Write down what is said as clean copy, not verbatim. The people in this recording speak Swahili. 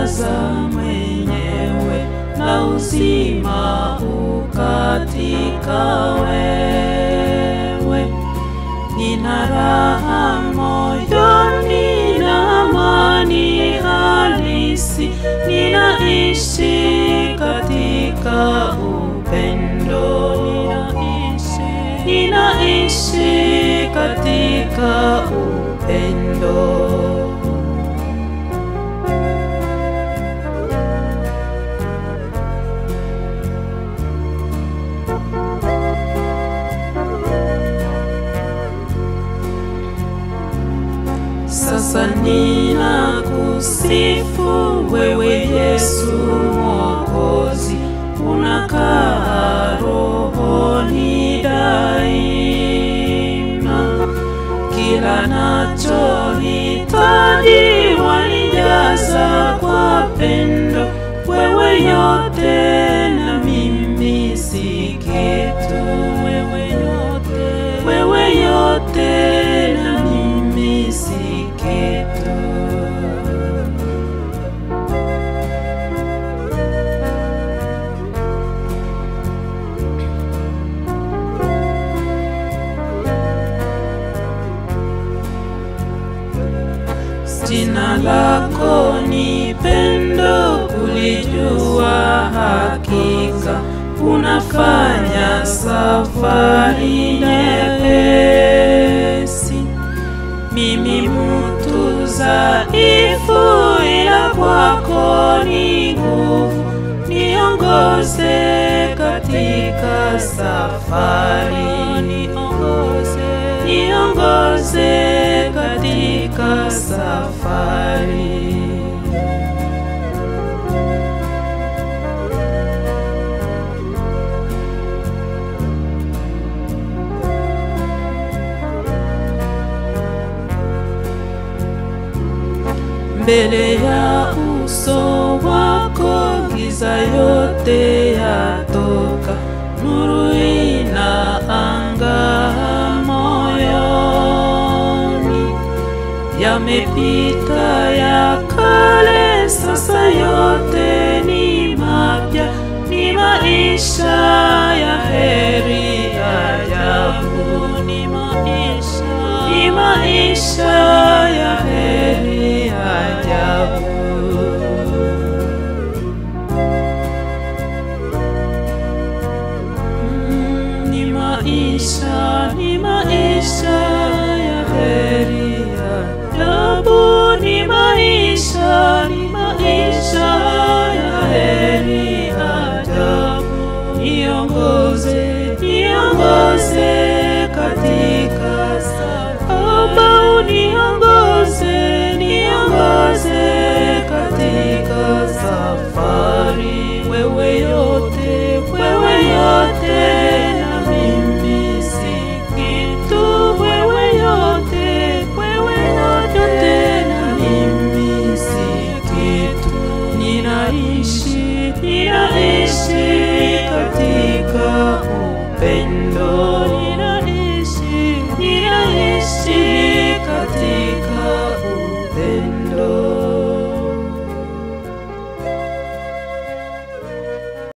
wanijaza mwenyewe, na uzima ukatika wewe. Nina raha moyoni na amani halisi, ninaishi katika upendo, ninaishi katika upendo. Sasa ninakusifu wewe Yesu Mwokozi, unakaa rohoni daima. Kila nachohitaji wanijaza kwa pendo, wewe yote na mimi si kitu, wewe yote na mimi si kitu. Jina lako ni pendo, kulijua hakika, unafanya safari nyepesi. Mimi mtu dhaifu, ila kwako ni nguvu, niongoze katika safari, niongoze katika safari. Mbele ya uso wako giza yote yatoka, nuru inaangaa moyoni. Yamepita ya kale, sasa yote ni mapya, ni maisha ya heri ajabu, ni maisha ya heri ajabu. Ni maisha ya heri ajabu, ni maisha ya heri ajabu. Niongoze katika safari, niongoze katika safari. Wewe yote na mimi si kitu, wewe yote na mimi si kitu. Ninaishi katika upendo.